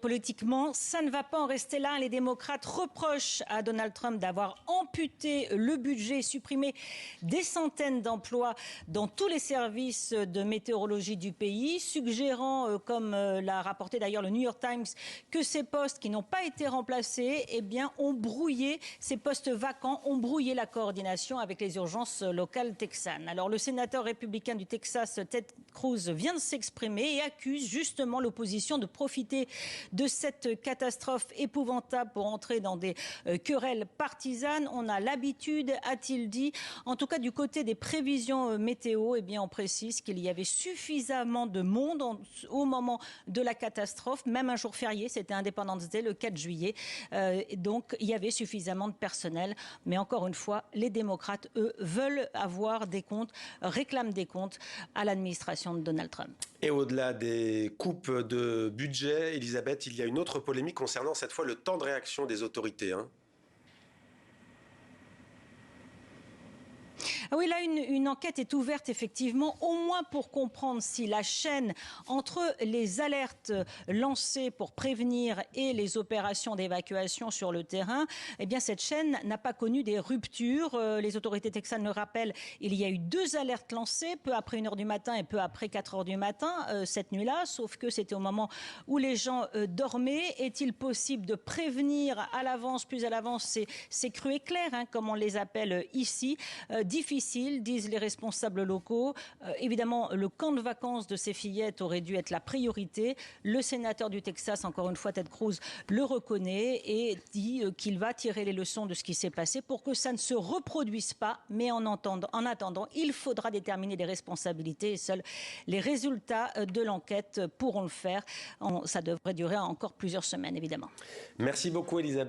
Politiquement, ça ne va pas en rester là. Les démocrates reprochent à Donald Trump d'avoir amputé le budget, supprimé des centaines d'emplois dans tous les services de météorologie du pays, suggérant, comme l'a rapporté d'ailleurs le New York Times, que ces postes qui n'ont pas été remplacés, ont brouillé, ces postes vacants ont brouillé la coordination avec les urgences locales texanes. Alors le sénateur républicain du Texas, Ted Cruz, vient de s'exprimer et accuse justement l'opposition de profiter de cette catastrophe épouvantable pour entrer dans des querelles partisanes. On a l'habitude, a-t-il dit. En tout cas, du côté des prévisions météo, on précise qu'il y avait suffisamment de monde au moment de la catastrophe. Même un jour férié, c'était Independence Day, le 4 juillet. Donc, il y avait suffisamment de personnel. Mais encore une fois, les démocrates, eux, veulent avoir des comptes, réclament des comptes à l'administration de Donald Trump. Et au-delà des coupes de budget, Elisabeth, il y a une autre polémique concernant cette fois le temps de réaction des autorités. Ah oui, là, une enquête est ouverte, effectivement, au moins pour comprendre si la chaîne entre les alertes lancées pour prévenir et les opérations d'évacuation sur le terrain, cette chaîne n'a pas connu des ruptures. Les autorités texanes le rappellent, il y a eu 2 alertes lancées, peu après 1h du matin et peu après 4h du matin, cette nuit-là, sauf que c'était au moment où les gens dormaient. Est-il possible de prévenir à l'avance, plus à l'avance, ces crues éclairs, comme on les appelle ici? Difficile, disent les responsables locaux. Évidemment, le camp de vacances de ces fillettes aurait dû être la priorité. Le sénateur du Texas, encore une fois, Ted Cruz, le reconnaît et dit qu'il va tirer les leçons de ce qui s'est passé pour que ça ne se reproduise pas. Mais en attendant, il faudra déterminer les responsabilités et seuls les résultats de l'enquête pourront le faire. Ça devrait durer encore plusieurs semaines, évidemment. Merci beaucoup, Elisabeth.